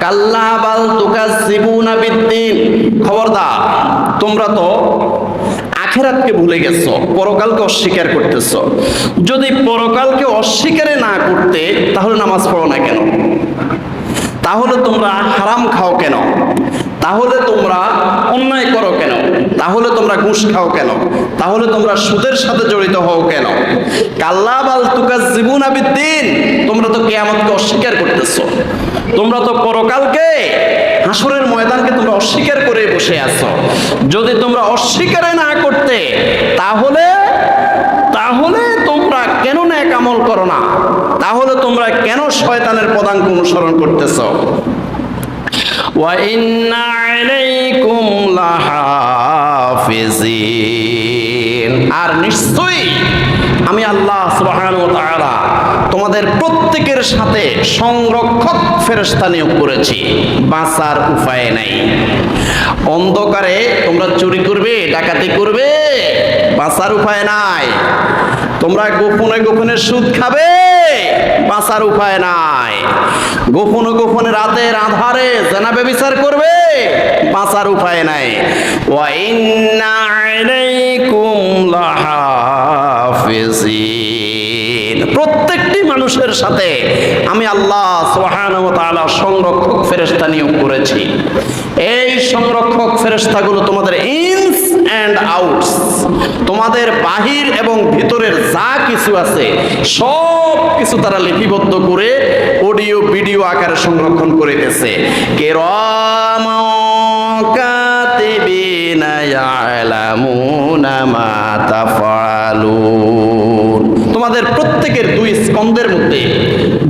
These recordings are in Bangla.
কাল্লা বাল তুকাজ্জিবুনা বিদ্দীন, খবরদার, তোমরা তো আখিরাতকে ভুলে গেছো, পরকালকে অস্বীকার করতেছো। যদি পরকালকে অস্বীকার না করতে তাহলে নামাজ পড়ো না কেন? তাহলে তোমরা হারাম খাও কেন? তাহলে তোমরা অন্যায় করো কেন? তাহলে তোমরা ঘুষ খাও কেন? তাহলে তোমরা সুদের সাথে জড়িত হও কেন? কাল্লা বাল তুকাজ্জিবুনা বিদ্দীন, তোমরা তো কিয়ামতকে অস্বীকার করতেছো, তোমরা তো পরকালকে, হাসরের ময়দানকে তোমরা অস্বীকার করে বসে আছো। যদি তোমরা অস্বীকার না করতে তাহলে তোমরা কেন নেক আমল করো না? তাহলে তোমরা কেন শয়তানের পদাঙ্ক অনুসরণ করতেছো? ওয়া ইন্না আলাইকুম লাহাফিজিন, আর নিশ্চয়ই আমি আল্লাহ সুবহানাহু ওয়া তাআলা তোমাদের প্রত্যেকের সাথে সংরক্ষক ফেরেশতা নিয়োগ করেছি, বাঁচার উপায় নাই। অন্ধকারে তোমরা চুরি করবে, ডাকাতি করবে, বাঁচার উপায় নাই। তোমরা গোপনে গোপনে সুদ খাবে, বাঁচার উপায় নাই। গোপনে গোপনে রাতের আধারে জেনা ব্যভিচার করবে, বাঁচার উপায় নাই। ওয়া ইন্না আলাইকুম লাহাফিজিন, প্রত্যেকটি মানুষের সাথে আমি আল্লাহ সুবহানাহু ওয়া তাআলা সংরক্ষক ফেরেশতা নিয়োগ করেছি। এই সংরক্ষক ফেরেশতাগুলো তোমাদের ইনস অ্যান্ড আউটস, তোমাদের বাহির এবং ভিতরের যা কিছু আছে সব কিছু তারা লিপিবদ্ধ করে অডিও ভিডিও আকারে সংরক্ষণ করে গেছে। কিরামান কাতিবিনা ইয়ালামুনা মা তাফআলুন, তোমাদের প্রত্যেকের দুই স্কন্ধের মধ্যে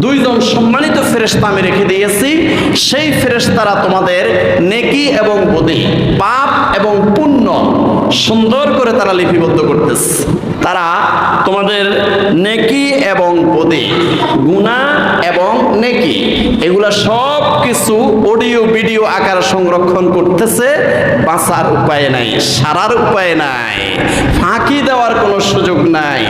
দুইজন সম্মানিত ফেরেশতা আমি রেখে দিয়েছি। সেই ফেরেশতারা তোমাদের নেকি এবং বদি, পাপ এবং পুণ্য সুন্দর করে তারা লিপিবদ্ধ করতেছে। তারা তোমাদের নেকি এবং বদি, গুনাহ এবং নেকি, এগুলা সব কিছু অডিও ভিডিও আকারে সংরক্ষণ করতেছে। বাঁচার উপায় নাই, সারার উপায় নাই, ফাঁকি দেওয়ার কোনো সুযোগ নাই।